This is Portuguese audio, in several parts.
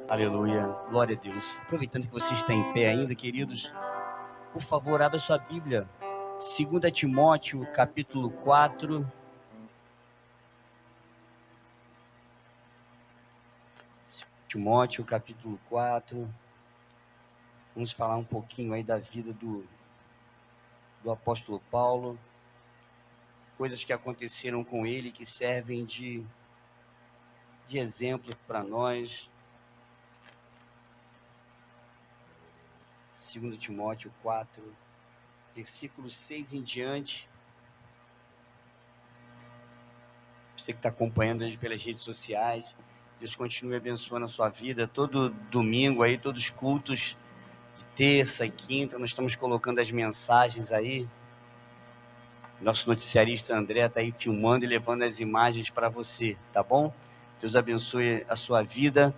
Aleluia, glória a Deus. Aproveitando que você está em pé ainda, queridos, por favor, abra sua Bíblia. 2 Timóteo, capítulo 4. Timóteo, capítulo 4. Vamos falar um pouquinho aí da vida do apóstolo Paulo. Coisas que aconteceram com ele que servem de exemplo para nós. 2 Timóteo 4, versículos 6 em diante. Você que está acompanhando a gente pelas redes sociais, Deus continue abençoando a sua vida. Todo domingo aí, todos os cultos de terça e quinta, nós estamos colocando as mensagens aí. Nosso noticiarista André está aí filmando e levando as imagens para você, tá bom? Deus abençoe a sua vida.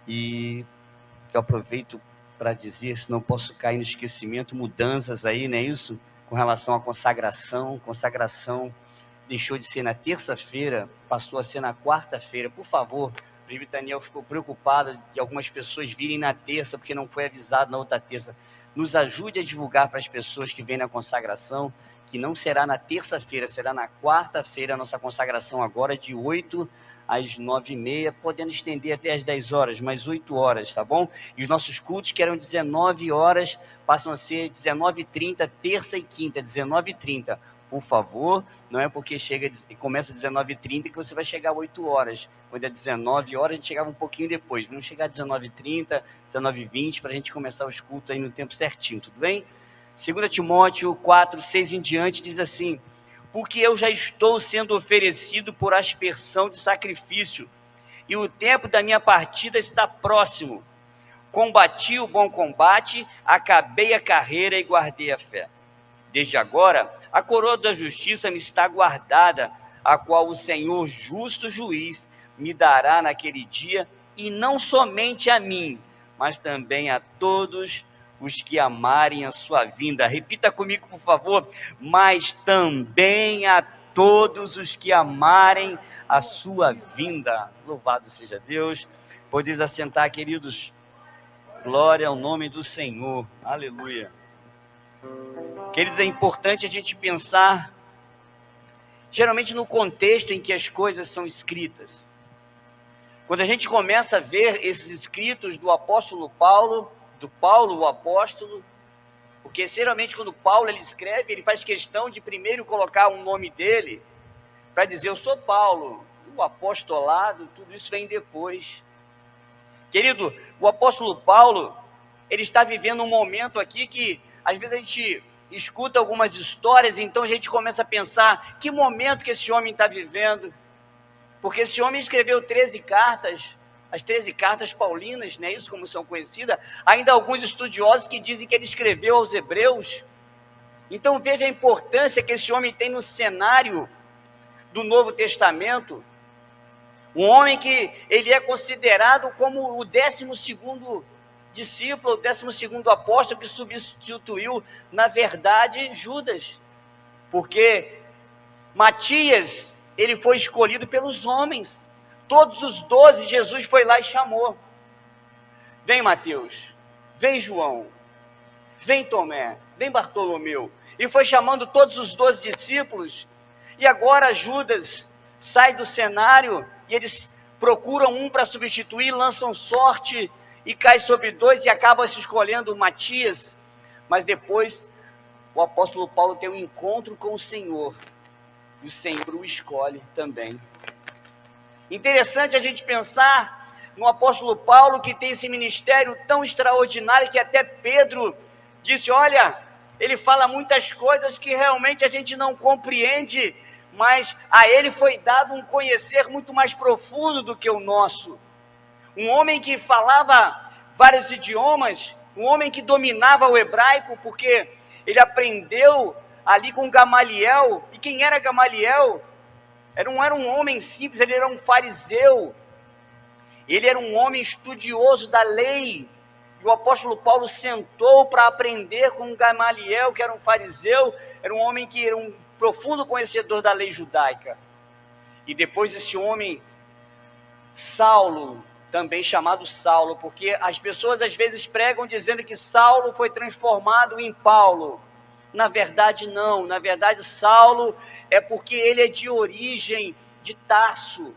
E eu aproveito para dizer, se não posso cair no esquecimento, mudanças aí, não é isso? Com relação à consagração. Consagração deixou de ser na terça-feira, passou a ser na quarta-feira. Por favor, o presbítero Daniel ficou preocupado de algumas pessoas virem na terça, porque não foi avisado na outra terça. Nos ajude a divulgar para as pessoas que vêm na consagração, que não será na terça-feira, será na quarta-feira a nossa consagração agora, de 8 às 9h30, podendo estender até às 10 horas, mas 8 horas, tá bom? E os nossos cultos, que eram 19 horas, passam a ser 19h30, terça e quinta, 19h30. Por favor, não é porque começa às 19h30 que você vai chegar às 8 horas. Quando é 19 horas, a gente chegava um pouquinho depois. Vamos chegar às 19h30, 19h20, para a gente começar os cultos aí no tempo certinho, tudo bem? 2 Timóteo 4, 6 em diante, diz assim: porque eu já estou sendo oferecido por aspersão de sacrifício, e o tempo da minha partida está próximo. Combati o bom combate, acabei a carreira e guardei a fé. Desde agora, a coroa da justiça me está guardada, a qual o Senhor, justo juiz, me dará naquele dia, e não somente a mim, mas também a todos os que amarem a sua vinda. Repita comigo, por favor: mas também a todos os que amarem a sua vinda. Louvado seja Deus. Podeis assentar, queridos. Glória ao nome do Senhor. Aleluia. Queridos, é importante a gente pensar, geralmente, no contexto em que as coisas são escritas. Quando a gente começa a ver esses escritos do apóstolo Paulo, o apóstolo, porque geralmente quando Paulo ele escreve, ele faz questão de primeiro colocar um nome dele, para dizer: eu sou Paulo. O apostolado, tudo isso vem depois. Querido, o apóstolo Paulo, ele está vivendo um momento aqui que, às vezes, a gente escuta algumas histórias, então a gente começa a pensar: que momento que esse homem está vivendo? Porque esse homem escreveu 13 cartas, as 13 cartas paulinas, não é isso como são conhecidas? Ainda há alguns estudiosos que dizem que ele escreveu aos hebreus. Então veja a importância que esse homem tem no cenário do Novo Testamento. Um homem que ele é considerado como o 12º discípulo, o 12º apóstolo, que substituiu, na verdade, Judas. Porque Matias, ele foi escolhido pelos homens. Todos os 12, Jesus foi lá e chamou. Vem Mateus, vem João, vem Tomé, vem Bartolomeu. E foi chamando todos os 12 discípulos. E agora Judas sai do cenário e eles procuram um para substituir, lançam sorte e cai sobre 2 e acaba se escolhendo Matias. Mas depois o apóstolo Paulo tem um encontro com o Senhor e o Senhor o escolhe também. Interessante a gente pensar no apóstolo Paulo, que tem esse ministério tão extraordinário que até Pedro disse: olha, ele fala muitas coisas que realmente a gente não compreende, mas a ele foi dado um conhecer muito mais profundo do que o nosso. Um homem que falava vários idiomas, um homem que dominava o hebraico, porque ele aprendeu ali com Gamaliel. E quem era Gamaliel? Não era um homem simples, ele era um fariseu. Ele era um homem estudioso da lei. E o apóstolo Paulo sentou para aprender com Gamaliel, que era um fariseu, era um homem que era um profundo conhecedor da lei judaica. E depois esse homem, Saulo, também chamado Saulo, porque as pessoas às vezes pregam dizendo que Saulo foi transformado em Paulo. Na verdade não, na verdade Saulo é porque ele é de origem de Tarso,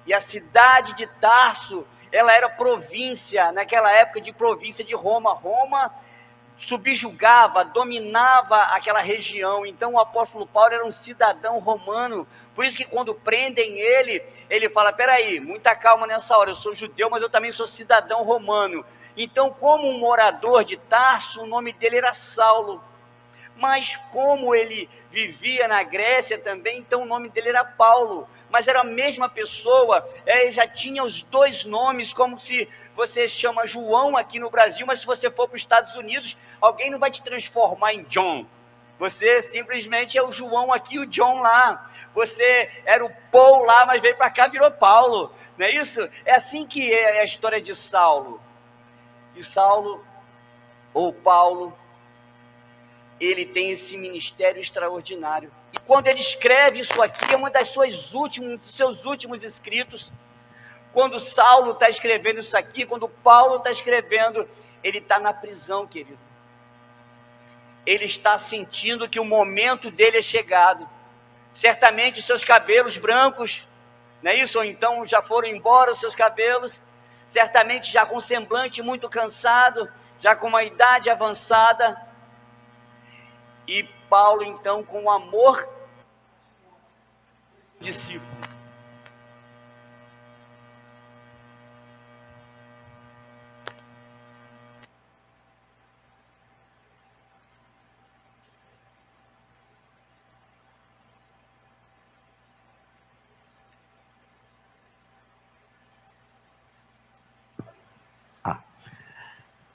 e a cidade de Tarso, ela era província, naquela época de província de Roma. Roma subjugava, dominava aquela região. Então o apóstolo Paulo era um cidadão romano. Por isso que quando prendem ele, ele fala, peraí, muita calma nessa hora, eu sou judeu, mas eu também sou cidadão romano. Então, como um morador de Tarso, o nome dele era Saulo. Mas como ele vivia na Grécia também, então o nome dele era Paulo. Mas era a mesma pessoa, já tinha os dois nomes, como se você chama João aqui no Brasil, mas se você for para os Estados Unidos, alguém não vai te transformar em John. Você simplesmente é o João aqui e o John lá. Você era o Paul lá, mas veio para cá, virou Paulo. Não é isso? É assim que é a história de Saulo. E Saulo, ou Paulo, ele tem esse ministério extraordinário. E quando ele escreve isso aqui, é uma dos seus últimos escritos. Quando Saulo está escrevendo isso aqui, quando Paulo está escrevendo, ele está na prisão, querido. Ele está sentindo que o momento dele é chegado. Certamente os seus cabelos brancos, não é isso? Ou então já foram embora os seus cabelos, certamente já com semblante muito cansado, já com uma idade avançada. E Paulo, então, com amor, discípulo.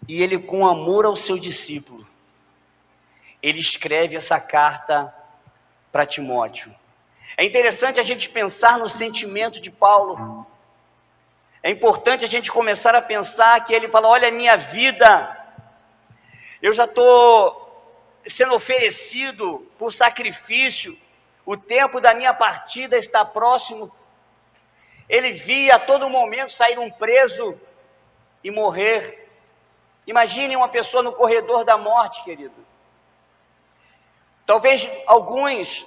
E ele, com amor ao seu discípulo, ele escreve essa carta para Timóteo. É interessante a gente pensar no sentimento de Paulo. É importante a gente começar a pensar que ele fala, olha, minha vida, eu já estou sendo oferecido por sacrifício, o tempo da minha partida está próximo. Ele via a todo momento sair um preso e morrer. Imagine uma pessoa no corredor da morte, querido. Talvez alguns,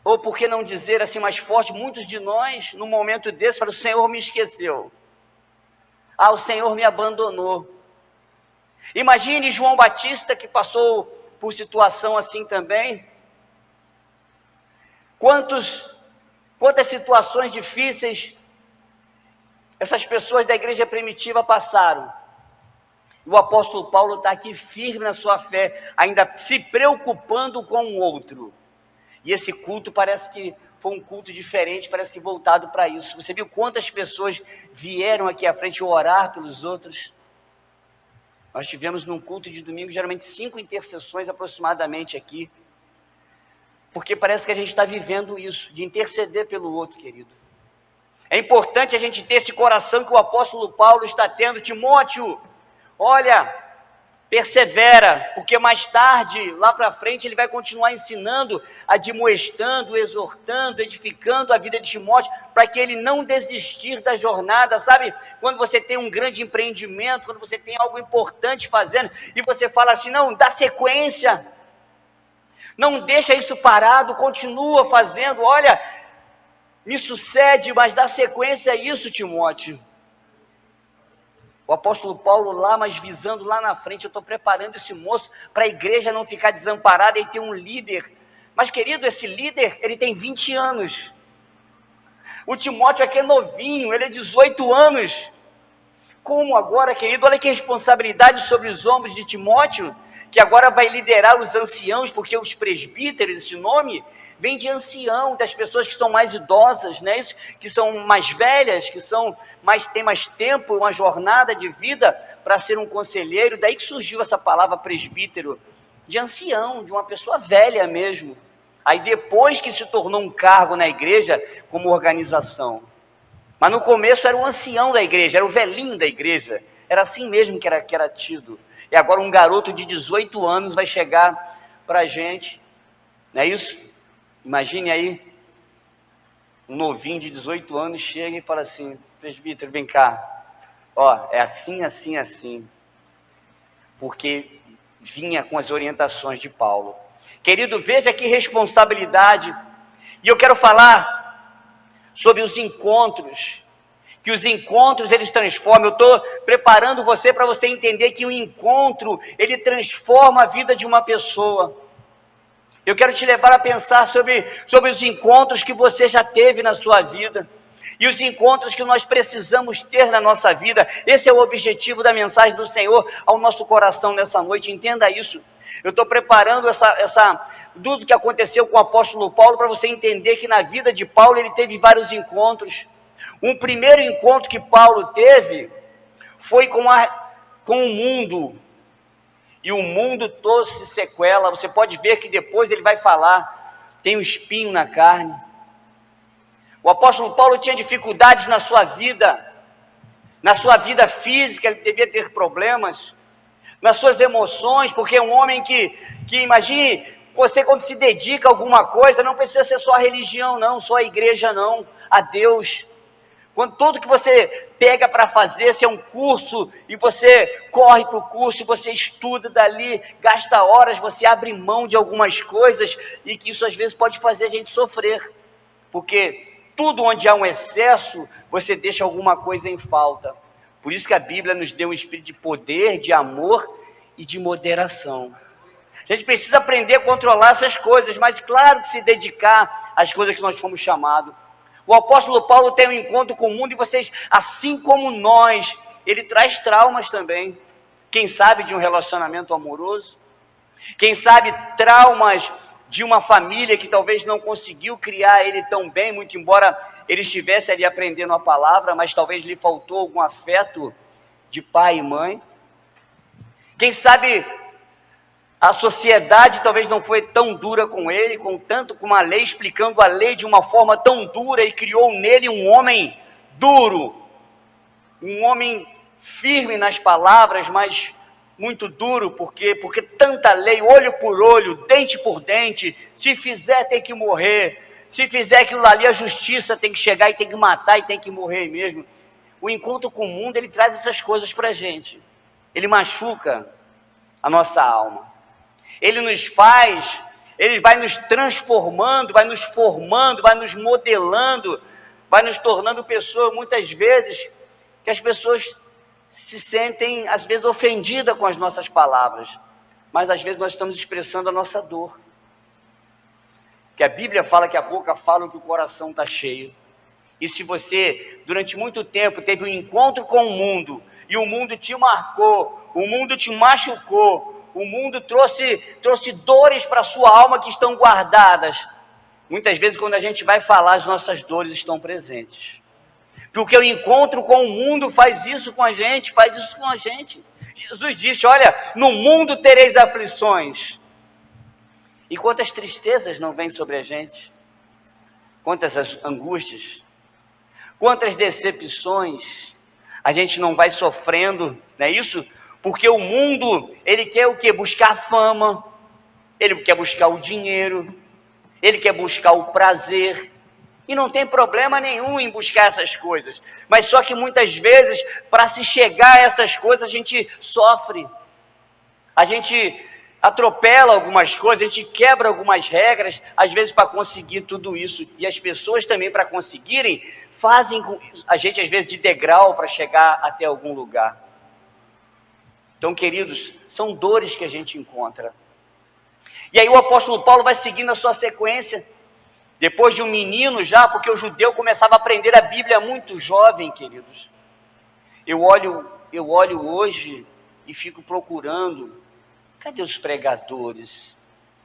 ou por que não dizer assim mais forte, muitos de nós, num momento desse, falam, o Senhor me esqueceu. O Senhor me abandonou. Imagine João Batista, que passou por situação assim também. Quantas situações difíceis essas pessoas da igreja primitiva passaram. O apóstolo Paulo está aqui firme na sua fé, ainda se preocupando com o outro. E esse culto parece que foi um culto diferente, parece que voltado para isso. Você viu quantas pessoas vieram aqui à frente orar pelos outros? Nós tivemos num culto de domingo, geralmente 5 intercessões aproximadamente aqui. Porque parece que a gente está vivendo isso, de interceder pelo outro, querido. É importante a gente ter esse coração que o apóstolo Paulo está tendo. Timóteo, olha, persevera, porque mais tarde, lá para frente, ele vai continuar ensinando, admoestando, exortando, edificando a vida de Timóteo, para que ele não desistir da jornada, sabe? Quando você tem um grande empreendimento, quando você tem algo importante fazendo, e você fala assim, não, dá sequência, não deixa isso parado, continua fazendo, olha, me sucede, mas dá sequência a isso, Timóteo. O apóstolo Paulo lá, mas visando lá na frente, eu estou preparando esse moço para a igreja não ficar desamparada e ter um líder. Mas querido, esse líder, ele tem 20 anos. O Timóteo aqui é novinho, ele é 18 anos. Como agora, querido, olha que responsabilidade sobre os ombros de Timóteo, que agora vai liderar os anciãos, porque os presbíteros, esse nome, vem de ancião, das pessoas que são mais idosas, né? Isso, que são mais velhas, que têm mais tempo, uma jornada de vida para ser um conselheiro. Daí que surgiu essa palavra presbítero, de ancião, de uma pessoa velha mesmo. Aí depois que se tornou um cargo na igreja como organização. Mas no começo era o ancião da igreja, era o velhinho da igreja. Era assim mesmo que era tido. E agora um garoto de 18 anos vai chegar para a gente, não é isso? Imagine aí, um novinho de 18 anos chega e fala assim, presbítero, vem cá, Ó, é assim, assim, assim. Porque vinha com as orientações de Paulo. Querido, veja que responsabilidade. E eu quero falar sobre os encontros. Que os encontros, eles transformam. Eu estou preparando você para você entender que o encontro, ele transforma a vida de uma pessoa. Eu quero te levar a pensar sobre os encontros que você já teve na sua vida. E os encontros que nós precisamos ter na nossa vida. Esse é o objetivo da mensagem do Senhor ao nosso coração nessa noite. Entenda isso. Eu estou preparando tudo que aconteceu com o apóstolo Paulo para você entender que na vida de Paulo ele teve vários encontros. Um primeiro encontro que Paulo teve foi com o mundo. E o mundo trouxe sequela. Você pode ver que depois ele vai falar, tem um espinho na carne. O apóstolo Paulo tinha dificuldades na sua vida física, ele devia ter problemas, nas suas emoções, porque é um homem que imagine, você quando se dedica a alguma coisa, não precisa ser só a religião não, só a igreja não, a Deus. Quando tudo que você pega para fazer, se é um curso, e você corre para o curso, e você estuda dali, gasta horas, você abre mão de algumas coisas, e que isso às vezes pode fazer a gente sofrer, porque tudo onde há um excesso, você deixa alguma coisa em falta. Por isso que a Bíblia nos deu um espírito de poder, de amor e de moderação. A gente precisa aprender a controlar essas coisas, mas claro que se dedicar às coisas que nós fomos chamados. O apóstolo Paulo tem um encontro com o mundo e vocês, assim como nós, ele traz traumas também. Quem sabe de um relacionamento amoroso? Quem sabe traumas de uma família que talvez não conseguiu criar ele tão bem, muito embora ele estivesse ali aprendendo a palavra, mas talvez lhe faltou algum afeto de pai e mãe. Quem sabe a sociedade talvez não foi tão dura com ele, com uma lei, explicando a lei de uma forma tão dura, e criou nele um homem duro, um homem firme nas palavras, mas muito duro, porque tanta lei, olho por olho, dente por dente, se fizer tem que morrer, se fizer aquilo ali, a justiça tem que chegar e tem que matar e tem que morrer mesmo. O encontro com o mundo, ele traz essas coisas para a gente, ele machuca a nossa alma, ele vai nos transformando, vai nos formando, vai nos modelando, vai nos tornando pessoas, muitas vezes, que as pessoas se sentem, às vezes, ofendidas com as nossas palavras, mas às vezes nós estamos expressando a nossa dor, que a Bíblia fala que a boca fala que o coração está cheio. E se você, durante muito tempo, teve um encontro com o mundo, e o mundo te marcou, o mundo te machucou, o mundo trouxe dores para a sua alma que estão guardadas, muitas vezes quando a gente vai falar, as nossas dores estão presentes. Porque o encontro com o mundo faz isso com a gente, Jesus disse, olha, no mundo tereis aflições. E quantas tristezas não vêm sobre a gente? Quantas angústias? Quantas decepções a gente não vai sofrendo, não é isso? Porque o mundo, ele quer o quê? Buscar fama, ele quer buscar o dinheiro, ele quer buscar o prazer. E não tem problema nenhum em buscar essas coisas, mas só que muitas vezes, para se chegar a essas coisas, a gente sofre, a gente atropela algumas coisas, a gente quebra algumas regras, às vezes para conseguir tudo isso, e as pessoas também para conseguirem, fazem a gente às vezes de degrau para chegar até algum lugar. Então, queridos, são dores que a gente encontra. E aí o apóstolo Paulo vai seguindo a sua sequência, depois de um menino já, porque o judeu começava a aprender a Bíblia muito jovem, queridos. Eu olho hoje e fico procurando, cadê os pregadores?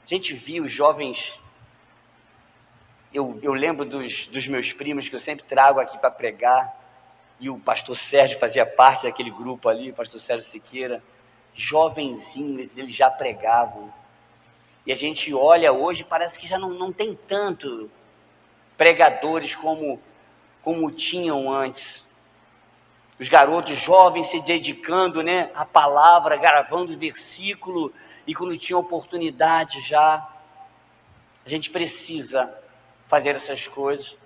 A gente viu os jovens, eu lembro dos meus primos que eu sempre trago aqui para pregar, e o pastor Sérgio fazia parte daquele grupo ali, o pastor Sérgio Siqueira, jovenzinhos, eles já pregavam. E a gente olha hoje, parece que já não tem tanto pregadores como tinham antes. Os garotos jovens se dedicando, né, à palavra, gravando versículo, e quando tinha oportunidade já. A gente precisa fazer essas coisas.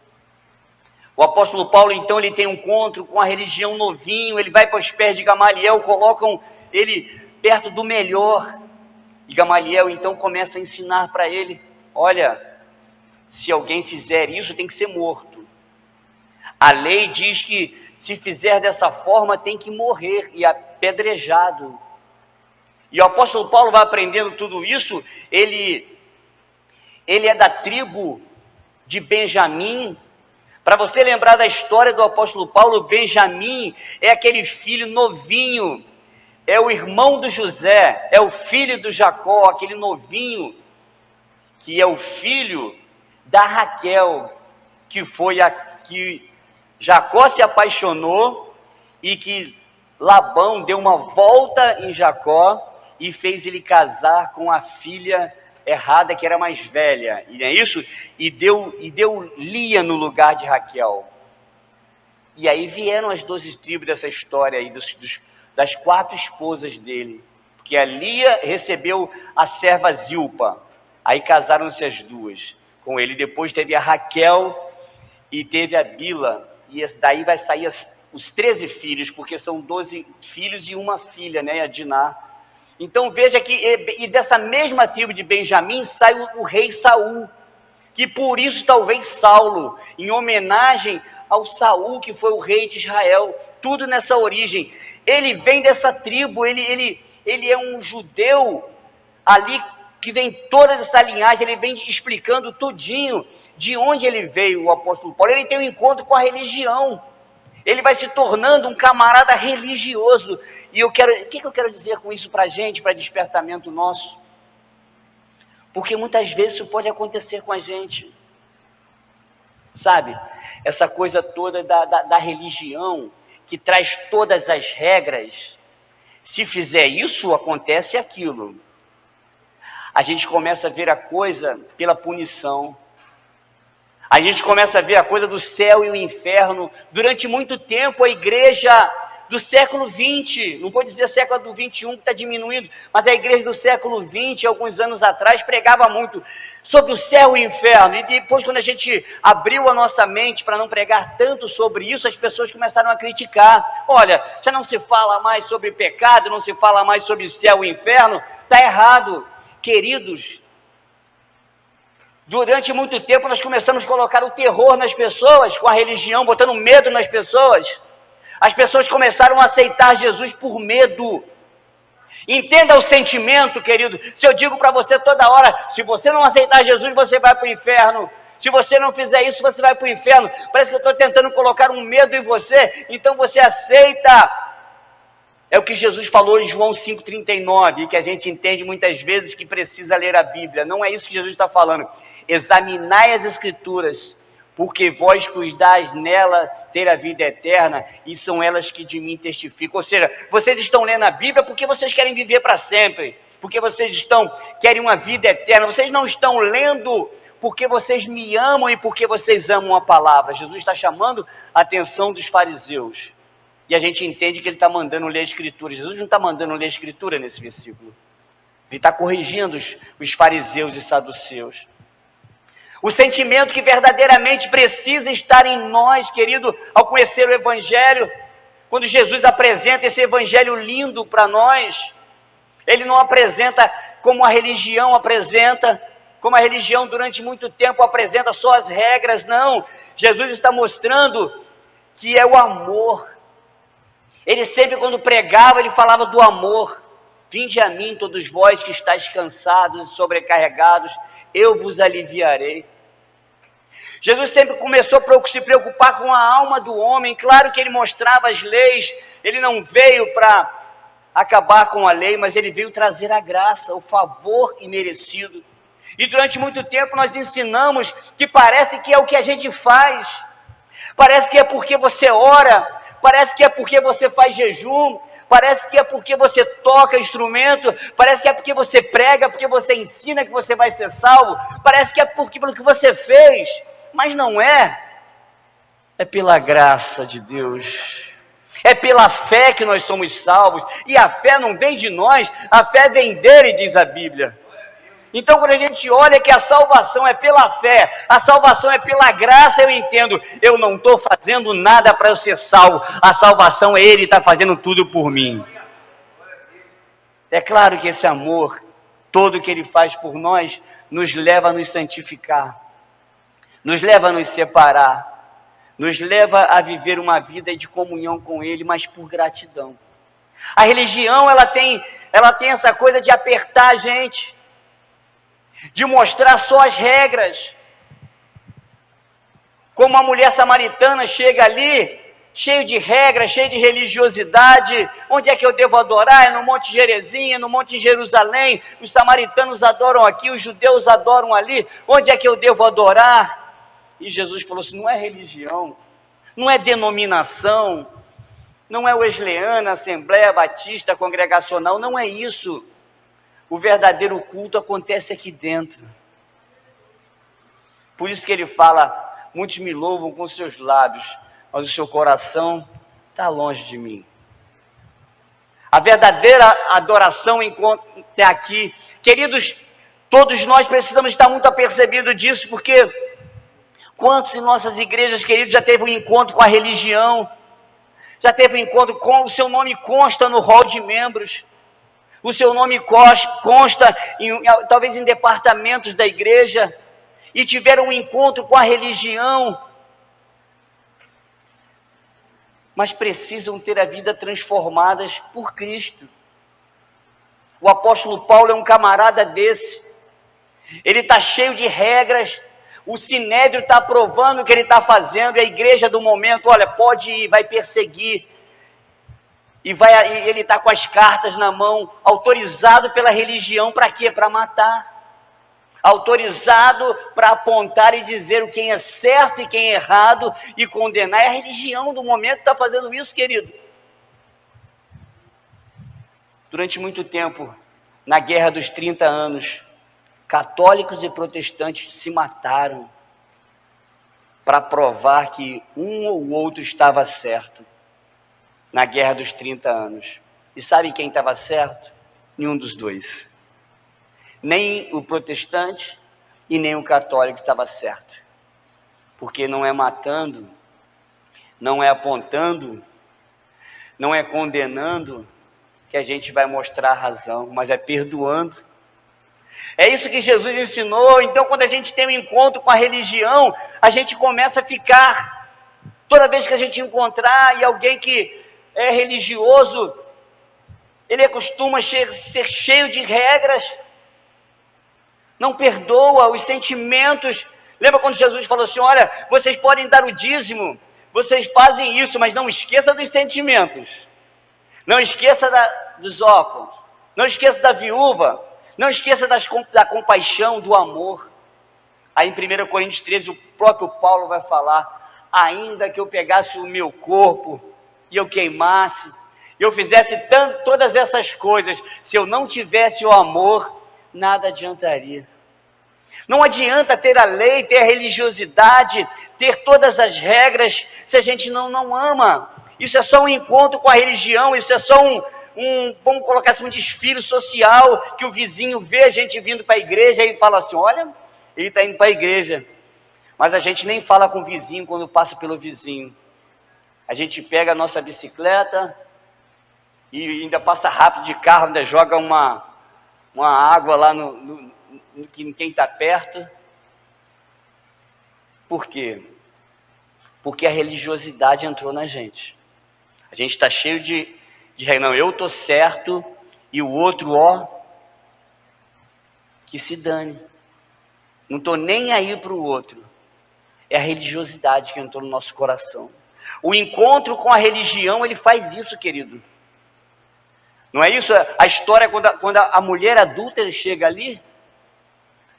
O apóstolo Paulo, então, ele tem um encontro com a religião novinho, ele vai para os pés de Gamaliel, colocam ele perto do melhor. E Gamaliel, então, começa a ensinar para ele, olha, se alguém fizer isso, tem que ser morto. A lei diz que se fizer dessa forma, tem que morrer e apedrejado. E o apóstolo Paulo vai aprendendo tudo isso, ele é da tribo de Benjamim. Para você lembrar da história do apóstolo Paulo, Benjamim é aquele filho novinho, é o irmão do José, é o filho do Jacó, aquele novinho, que é o filho da Raquel, que foi a que Jacó se apaixonou e que Labão deu uma volta em Jacó e fez ele casar com a filha errada, que era mais velha, e é isso? E deu Lia no lugar de Raquel. E aí vieram as 12 tribos dessa história aí, das 4 esposas dele, porque a Lia recebeu a serva Zilpa, aí casaram-se as 2 com ele. Depois teve a Raquel e teve a Bila, e daí vai sair os 13 filhos, porque são 12 filhos e uma filha, né, a Diná. Então veja que e dessa mesma tribo de Benjamim sai o rei Saul, que por isso talvez Saulo, em homenagem ao Saul, que foi o rei de Israel, tudo nessa origem. Ele vem dessa tribo, ele é um judeu ali, que vem toda essa linhagem, ele vem explicando tudinho de onde ele veio, o apóstolo Paulo. Ele tem um encontro com a religião, ele vai se tornando um camarada religioso. E o que eu quero dizer com isso para a gente, para despertamento nosso? Porque muitas vezes isso pode acontecer com a gente, sabe? Essa coisa toda da religião, que traz todas as regras. Se fizer isso, acontece aquilo. A gente começa a ver a coisa pela punição. A gente começa a ver a coisa do céu e o inferno. Durante muito tempo, a igreja do século XX, não vou dizer século do XXI, que está diminuindo, mas a igreja do século XX, alguns anos atrás, pregava muito sobre o céu e o inferno. E depois, quando a gente abriu a nossa mente para não pregar tanto sobre isso, as pessoas começaram a criticar. Olha, já não se fala mais sobre pecado, não se fala mais sobre céu e inferno. Está errado, queridos. Durante muito tempo nós começamos a colocar o terror nas pessoas, com a religião, botando medo nas pessoas. As pessoas começaram a aceitar Jesus por medo. Entenda o sentimento, querido. Se eu digo para você toda hora, se você não aceitar Jesus, você vai para o inferno. Se você não fizer isso, você vai para o inferno. Parece que eu estou tentando colocar um medo em você, então você aceita. É o que Jesus falou em João 5,39, que a gente entende muitas vezes que precisa ler a Bíblia. Não é isso que Jesus está falando. Examinai as Escrituras, porque vós cuidais nela ter a vida eterna, e são elas que de mim testificam. Ou seja, vocês estão lendo a Bíblia porque vocês querem viver para sempre, porque vocês querem uma vida eterna. Vocês não estão lendo porque vocês me amam e porque vocês amam a palavra. Jesus está chamando a atenção dos fariseus, e a gente entende que ele está mandando ler a Escritura. Jesus não está mandando ler a Escritura nesse versículo, ele está corrigindo os fariseus e saduceus. O sentimento que verdadeiramente precisa estar em nós, querido, ao conhecer o Evangelho, quando Jesus apresenta esse Evangelho lindo para nós, ele não apresenta como a religião apresenta, como a religião durante muito tempo apresenta só as regras, não. Jesus está mostrando que é o amor. Ele sempre, quando pregava, ele falava do amor. Vinde a mim, todos vós que estáis cansados e sobrecarregados, eu vos aliviarei. Jesus sempre começou a se preocupar com a alma do homem. Claro que ele mostrava as leis, ele não veio para acabar com a lei, mas ele veio trazer a graça, o favor imerecido. E durante muito tempo nós ensinamos que parece que é o que a gente faz, parece que é porque você ora, parece que é porque você faz jejum, parece que é porque você toca instrumento, parece que é porque você prega, porque você ensina que você vai ser salvo, parece que é porque pelo que você fez, mas não é. É pela graça de Deus, é pela fé que nós somos salvos, e a fé não vem de nós, a fé vem dele, diz a Bíblia. Então, quando a gente olha que a salvação é pela fé, a salvação é pela graça, eu entendo, eu não estou fazendo nada para eu ser salvo, a salvação é Ele está fazendo tudo por mim. É claro que esse amor todo que Ele faz por nós, nos leva a nos santificar, nos leva a nos separar, nos leva a viver uma vida de comunhão com Ele, mas por gratidão. A religião, ela tem essa coisa de apertar a gente, de mostrar só as regras. Como a mulher samaritana chega ali, cheio de regras, cheio de religiosidade. Onde é que eu devo adorar? É no Monte Gerizim, é no Monte Jerusalém. Os samaritanos adoram aqui, os judeus adoram ali. Onde é que eu devo adorar? E Jesus falou assim, não é religião, não é denominação, não é Wesleyana, Assembleia Batista, Congregacional, não é isso. O verdadeiro culto acontece aqui dentro. Por isso que ele fala, muitos me louvam com seus lábios, mas o seu coração está longe de mim. A verdadeira adoração é aqui. Queridos, todos nós precisamos estar muito apercebidos disso, porque quantos em nossas igrejas, queridos, já teve um encontro com a religião, já teve um encontro com o seu nome consta no hall de membros, o seu nome consta talvez em departamentos da igreja, e tiveram um encontro com a religião, mas precisam ter a vida transformadas por Cristo. O apóstolo Paulo é um camarada desse, ele está cheio de regras, o Sinédrio está aprovando o que ele está fazendo, e a igreja do momento, olha, pode ir, vai perseguir, ele está com as cartas na mão, autorizado pela religião, para quê? Para matar, autorizado para apontar e dizer quem é certo e quem é errado, e condenar. É a religião do momento que está fazendo isso, querido. Durante muito tempo, na Guerra dos 30 anos, católicos e protestantes se mataram para provar que um ou outro estava certo na Guerra dos 30 anos. E sabe quem estava certo? Nenhum dos dois. Nem o protestante e nem o católico estava certo. Porque não é matando, não é apontando, não é condenando que a gente vai mostrar a razão, mas é perdoando. É isso que Jesus ensinou. Então, quando a gente tem um encontro com a religião, a gente começa a ficar, toda vez que a gente encontrar e alguém que é religioso, ele costuma ser cheio de regras, não perdoa os sentimentos. Lembra quando Jesus falou assim, olha, vocês podem dar o dízimo, vocês fazem isso, mas não esqueça dos sentimentos, não esqueça dos órfãos, não esqueça da viúva, não esqueça da compaixão, do amor. Aí em 1 Coríntios 13, o próprio Paulo vai falar, ainda que eu pegasse o meu corpo e eu queimasse, eu fizesse todas essas coisas, se eu não tivesse o amor, nada adiantaria. Não adianta ter a lei, ter a religiosidade, ter todas as regras, se a gente não ama. Isso é só um encontro com a religião, isso é só vamos colocar assim, um desfile social, que o vizinho vê a gente vindo para a igreja e fala assim, olha, ele está indo para a igreja. Mas a gente nem fala com o vizinho quando passa pelo vizinho. A gente pega a nossa bicicleta e ainda passa rápido de carro, ainda joga uma água lá em quem está perto. Por quê? Porque a religiosidade entrou na gente. A gente está cheio de não, eu estou certo e o outro, que se dane. Não estou nem aí para o outro. É a religiosidade que entrou no nosso coração. O encontro com a religião, ele faz isso, querido. Não é isso? A história, quando a mulher adúltera chega ali,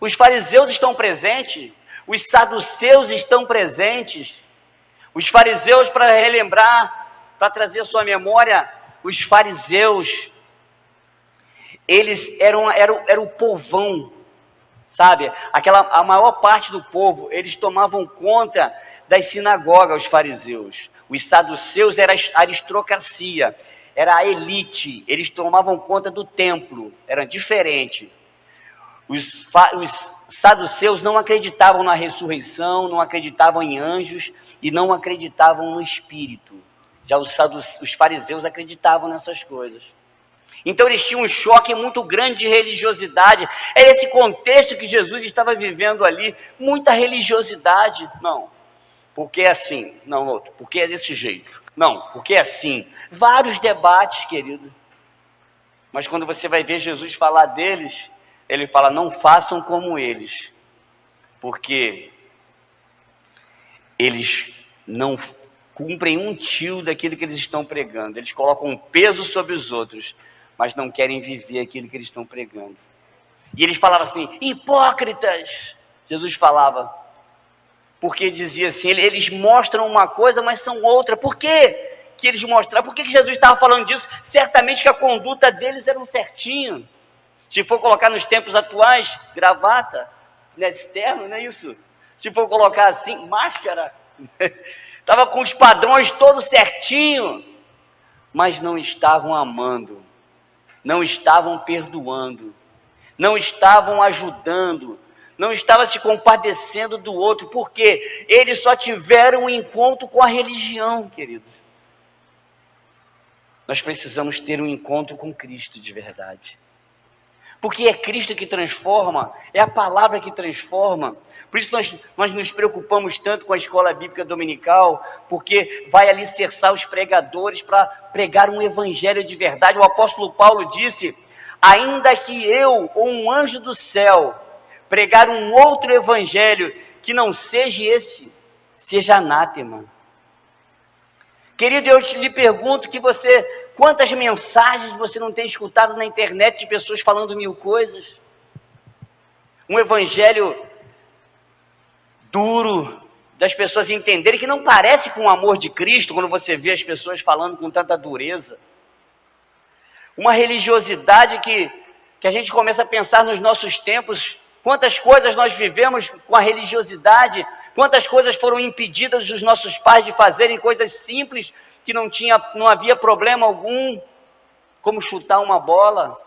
os fariseus estão presentes, os saduceus estão presentes. Os fariseus, para relembrar, para trazer a sua memória, os fariseus, eles eram o povão, sabe? A maior parte do povo, eles tomavam conta das sinagogas, os fariseus. Os saduceus era a aristocracia, era a elite, eles tomavam conta do templo, era diferente. Os saduceus não acreditavam na ressurreição, não acreditavam em anjos e não acreditavam no espírito. Já os fariseus acreditavam nessas coisas. Então eles tinham um choque muito grande de religiosidade. Era esse contexto que Jesus estava vivendo ali, muita religiosidade. Não, porque é assim. Não, outro, porque é desse jeito. Não, porque é assim. Vários debates, querido. Mas quando você vai ver Jesus falar deles, ele fala, não façam como eles, porque eles não cumprem um tio daquilo que eles estão pregando. Eles colocam um peso sobre os outros, mas não querem viver aquilo que eles estão pregando. E eles falavam assim, hipócritas! Jesus falava, porque dizia assim, eles mostram uma coisa, mas são outra. Por quê que eles mostraram? Por que Jesus estava falando disso? Certamente que a conduta deles era um certinho. Se for colocar nos tempos atuais, gravata, né, externo, não é isso? Se for colocar assim, máscara, estava com os padrões todos certinho, mas não estavam amando, não estavam perdoando, não estavam ajudando, não estavam se compadecendo do outro, porque eles só tiveram um encontro com a religião, queridos. Nós precisamos ter um encontro com Cristo de verdade. Porque é Cristo que transforma, é a palavra que transforma. Por isso nós nos preocupamos tanto com a escola bíblica dominical, porque vai alicerçar os pregadores para pregar um evangelho de verdade. O apóstolo Paulo disse, ainda que eu ou um anjo do céu pregar um outro evangelho que não seja esse, seja anátema. Querido, eu lhe pergunto quantas mensagens você não tem escutado na internet de pessoas falando mil coisas? Um evangelho duro, das pessoas entenderem que não parece com o amor de Cristo, quando você vê as pessoas falando com tanta dureza. Uma religiosidade que a gente começa a pensar nos nossos tempos, quantas coisas nós vivemos com a religiosidade, quantas coisas foram impedidas dos nossos pais de fazerem, coisas simples, que não havia problema algum, como chutar uma bola,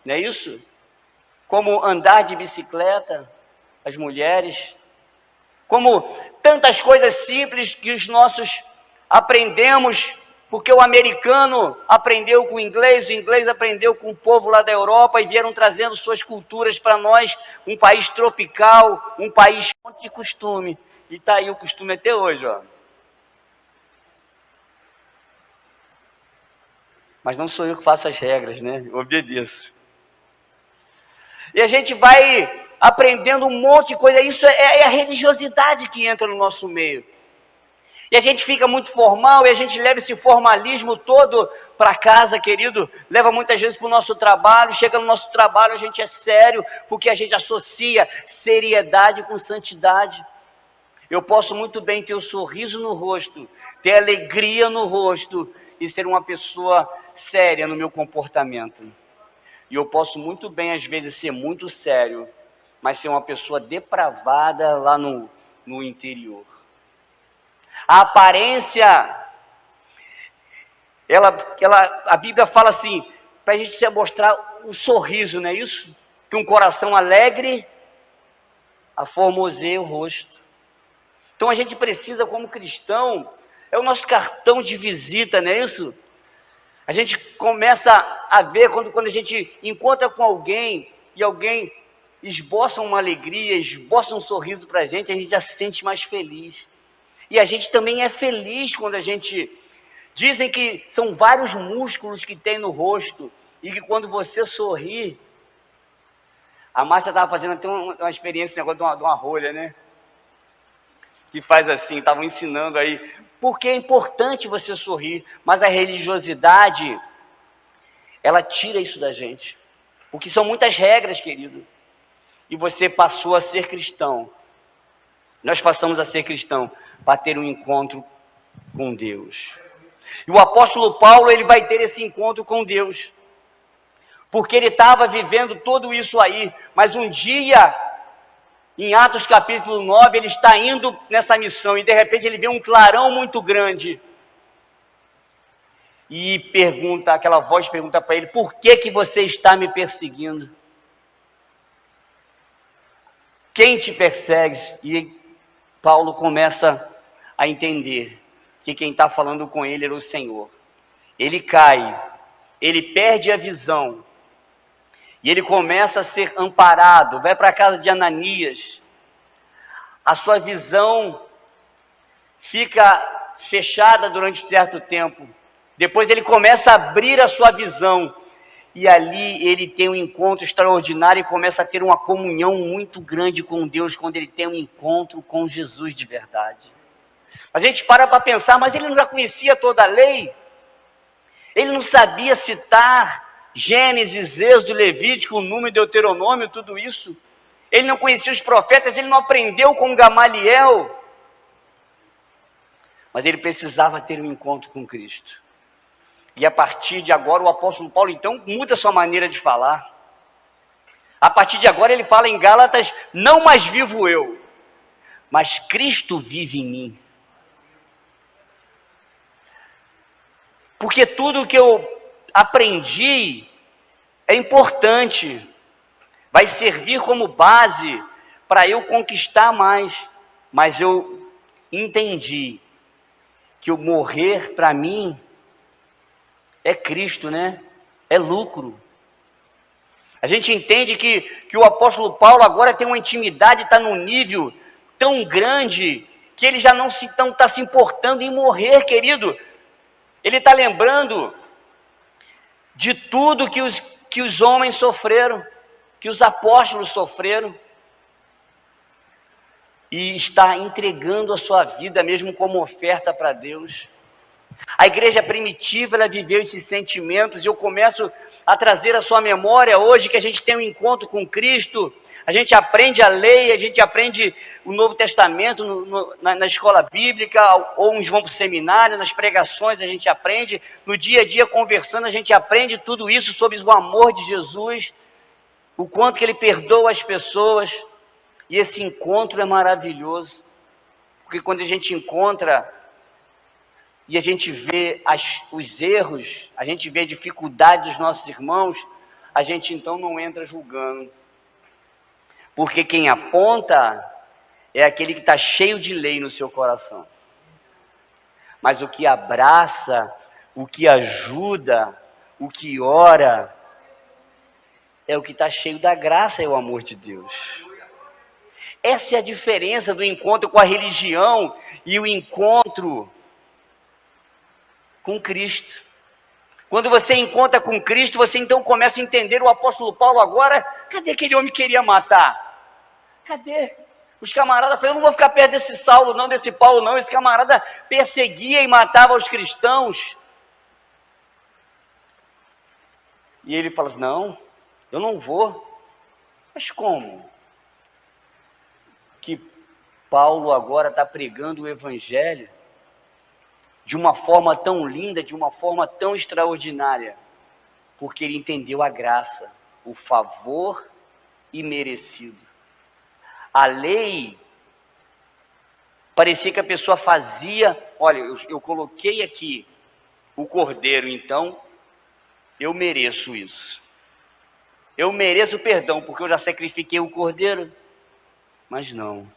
não é isso? Como andar de bicicleta, as mulheres, como tantas coisas simples que os nossos aprendemos, porque o americano aprendeu com o inglês aprendeu com o povo lá da Europa e vieram trazendo suas culturas para nós, um país tropical, um país de costume, e está aí o costume até hoje, ó. Mas não sou eu que faço as regras, né? Eu obedeço. E a gente vai aprendendo um monte de coisa. Isso é a religiosidade que entra no nosso meio. E a gente fica muito formal e a gente leva esse formalismo todo para casa, querido. Leva muitas vezes para o nosso trabalho. Chega no nosso trabalho, a gente é sério, porque a gente associa seriedade com santidade. Eu posso muito bem ter um sorriso no rosto, ter alegria no rosto e ser uma pessoa séria no meu comportamento. E eu posso muito bem, às vezes, ser muito sério, mas ser uma pessoa depravada lá no interior. A aparência, a Bíblia fala assim, para a gente se mostrar um sorriso, não é isso? Que um coração alegre aformoseia o rosto. Então a gente precisa, como cristão, é o nosso cartão de visita, não é isso? A gente começa a ver quando a gente encontra com alguém e alguém esboça uma alegria, esboça um sorriso para a gente já se sente mais feliz. E a gente também é feliz quando a gente... Dizem que são vários músculos que tem no rosto e que quando você sorri... A Márcia estava fazendo até uma experiência, negócio de uma rolha, né? Que faz assim, estavam ensinando aí. Porque é importante você sorrir, mas a religiosidade, ela tira isso da gente. Porque são muitas regras, querido. E você passou a ser cristão. Nós passamos a ser cristão para ter um encontro com Deus. E o apóstolo Paulo, ele vai ter esse encontro com Deus. Porque ele estava vivendo tudo isso aí. Mas um dia, em Atos capítulo 9, ele está indo nessa missão. E de repente ele vê um clarão muito grande. E aquela voz pergunta para ele, por que você está me perseguindo? Quem te persegue? E Paulo começa a entender que quem está falando com ele era o Senhor. Ele cai, ele perde a visão, e ele começa a ser amparado, vai para a casa de Ananias, a sua visão fica fechada durante um certo tempo, depois ele começa a abrir a sua visão, e ali ele tem um encontro extraordinário e começa a ter uma comunhão muito grande com Deus, quando ele tem um encontro com Jesus de verdade. A gente para pensar, mas ele não já conhecia toda a lei? Ele não sabia citar Gênesis, Êxodo, Levítico, Número, Deuteronômio, tudo isso? Ele não conhecia os profetas, ele não aprendeu com Gamaliel? Mas ele precisava ter um encontro com Cristo. E a partir de agora o apóstolo Paulo então muda sua maneira de falar. A partir de agora ele fala em Gálatas: não mais vivo eu, mas Cristo vive em mim. Porque tudo que eu aprendi é importante, vai servir como base para eu conquistar mais. Mas eu entendi que o morrer para mim é Cristo, né? É lucro. A gente entende que o apóstolo Paulo agora tem uma intimidade, está num nível tão grande, que ele já não está se importando em morrer, querido. Ele está lembrando de tudo que os homens sofreram, que os apóstolos sofreram, e está entregando a sua vida mesmo como oferta para Deus. A igreja primitiva, ela viveu esses sentimentos, e eu começo a trazer à sua memória hoje que a gente tem um encontro com Cristo, a gente aprende a lei, a gente aprende o Novo Testamento na escola bíblica, ou uns vão para o seminário, nas pregações a gente aprende, no dia a dia conversando a gente aprende tudo isso sobre o amor de Jesus, o quanto que Ele perdoa as pessoas, e esse encontro é maravilhoso, porque quando a gente encontra e a gente vê os erros, a gente vê a dificuldade dos nossos irmãos, a gente então não entra julgando. Porque quem aponta é aquele que está cheio de lei no seu coração. Mas o que abraça, o que ajuda, o que ora, é o que está cheio da graça e o amor de Deus. Essa é a diferença do encontro com a religião e o encontro com Cristo. Quando você encontra com Cristo, você então começa a entender o apóstolo Paulo agora. Cadê aquele homem que queria matar? Cadê? Os camaradas falaram: eu não vou ficar perto desse Saulo não, desse Paulo não. Esse camarada perseguia e matava os cristãos. E ele fala assim: não, eu não vou. Mas como? Que Paulo agora está pregando o evangelho de uma forma tão linda, de uma forma tão extraordinária, porque ele entendeu a graça, o favor imerecido. A lei, parecia que a pessoa fazia, olha, eu coloquei aqui o cordeiro, então eu mereço isso. Eu mereço perdão, porque eu já sacrifiquei o cordeiro. Mas não.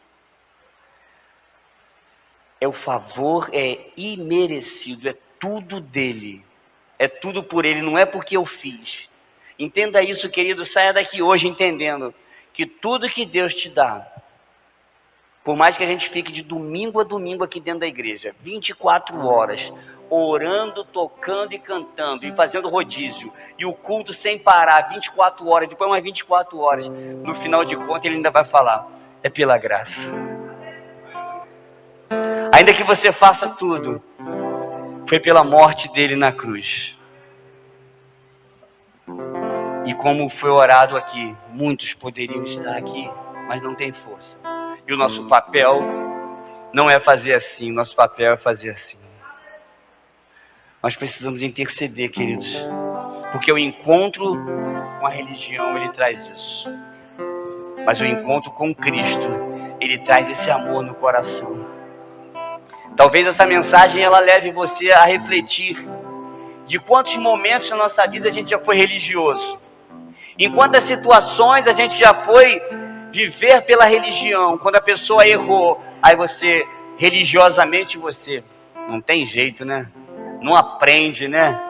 O favor é imerecido, é tudo dele, é tudo por ele, não é porque eu fiz. Entenda isso, querido, saia daqui hoje entendendo que tudo que Deus te dá, por mais que a gente fique de domingo a domingo aqui dentro da igreja, 24 horas, orando, tocando e cantando, e fazendo rodízio, e o culto sem parar, 24 horas, depois mais 24 horas, no final de contas ele ainda vai falar: é pela graça. Ainda que você faça tudo, foi pela morte dele na cruz. E como foi orado aqui, muitos poderiam estar aqui, mas não tem força. E o nosso papel não é fazer assim, o nosso papel é fazer assim. Nós precisamos interceder, queridos, porque o encontro com a religião, ele traz isso. Mas o encontro com Cristo, ele traz esse amor no coração. Talvez essa mensagem ela leve você a refletir de quantos momentos na nossa vida a gente já foi religioso, em quantas situações a gente já foi Viver pela religião, quando a pessoa errou, aí você, religiosamente você, não tem jeito, né? Não aprende, né?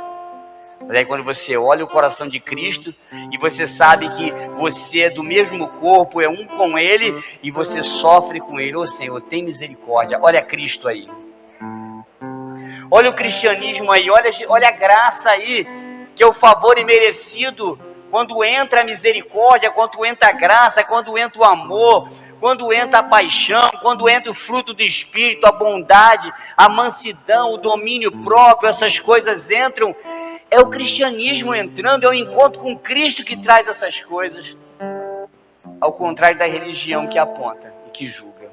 Mas aí quando você olha o coração de Cristo e você sabe que você é do mesmo corpo, é um com Ele, e você sofre com Ele. Ô Senhor, tem misericórdia. Olha Cristo aí. Olha o cristianismo aí, olha a graça aí, que é o favor imerecido. Quando entra a misericórdia, quando entra a graça, quando entra o amor, quando entra a paixão, quando entra o fruto do Espírito, a bondade, a mansidão, o domínio próprio, essas coisas entram. É o cristianismo entrando, é o encontro com Cristo que traz essas coisas. Ao contrário da religião que aponta e que julga.